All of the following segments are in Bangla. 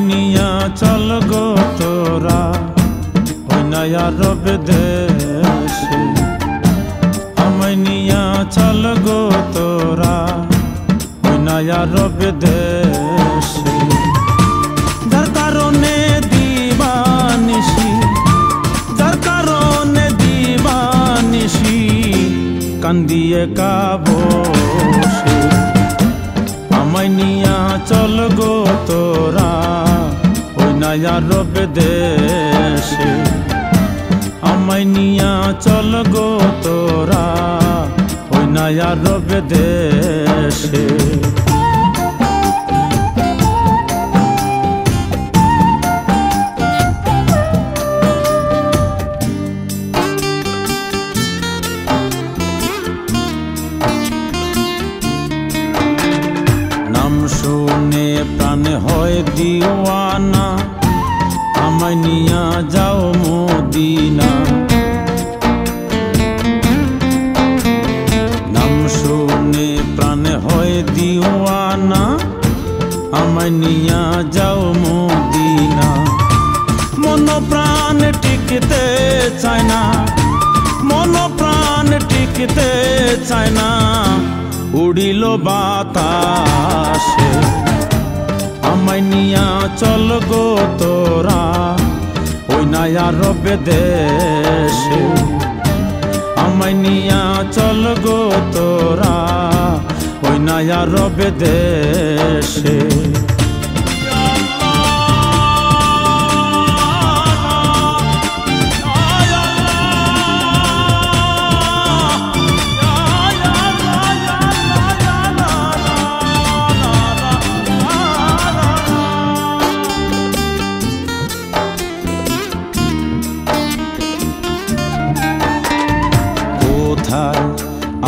নিয়া চল গো তোরা ওই নয়া রব দেশে, আমায় নিয়া চল গো তোরা ওই নয়া রব দেশে। যার কারণে দিবানিশি, যার কারণে দিবানিশি কান্দিয়ে কাবসে, আমায় নিয়া চল গো তোরা ওই নয়া রব দেশে, আমায় নিয়া চল গো তোরা ওই নয়া রব দেশে। নাম শুনে প্রাণ হয় দিওয়ানা, আমায় নিয়া যাও মদিনা। নাম শুনে প্রাণ হয় দিওয়ানা, আমায় নিয়া যাও মদিনা। মন প্রাণ টিকতে চায় না, মন প্রাণ টিকতে চায় না, উড়িল বাতাসে, আমায় নিয়া চল গো তোরা ওই নয়া রব দেশে, আমায় নিয়া চল গো তোরা ওই নয়া রব দেশে।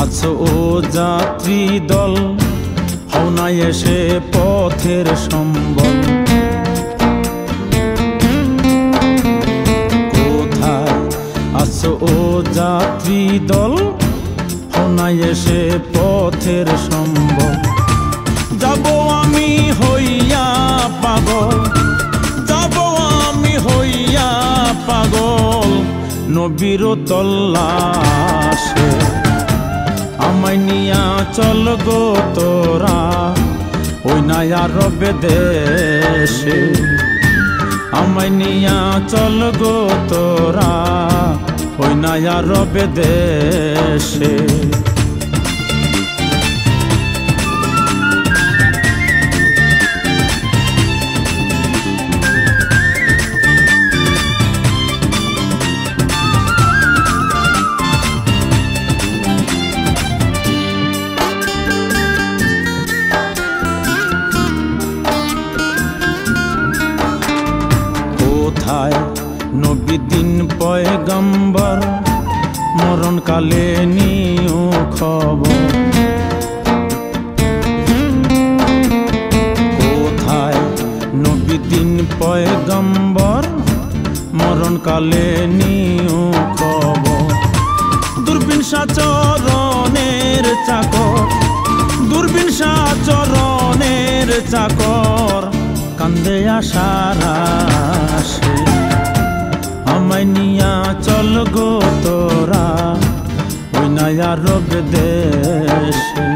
আছো ও যাত্রী দল, হও না এসে পথের সম্বল। কোথায় আছো ও যাত্রী দল, হও না এসে পথের সম্বল। যাব আমি হইয়া পাগল, যাব আমি হইয়া পাগল নবীর তল্লাশে, আমায় নিয়া চল গো তোরা ওই নয়া রব দেশে, আমায় নিয়া চল গো তোরা ওই নয়া রব দেশে। কোথায় নবী দিন পয়গম্বর, মরণ কালে নিও খবর। কোথায় নবী দিন পয়গম্বর, মরণ কালে নিও খবর। দূরবীন সাচরণের চাকর, দূরবীন সাচরণের চাকর কান্দে আশার আশে, আমায় নিয়া চল গো তোরা ওই নয়া রব দেশে,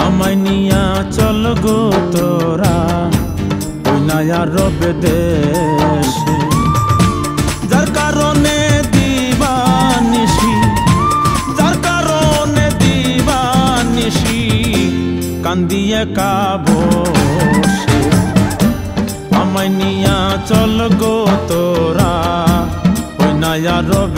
আমায় নিয়া চল গো তোরা ওই নয়া রব দেশে। যার কারণে দিবানিশি, যার কারণে দিবানিশি কান্দিয়ে কাবসে, আমায় নিয়া চল গো তোরা ওই নয়া রব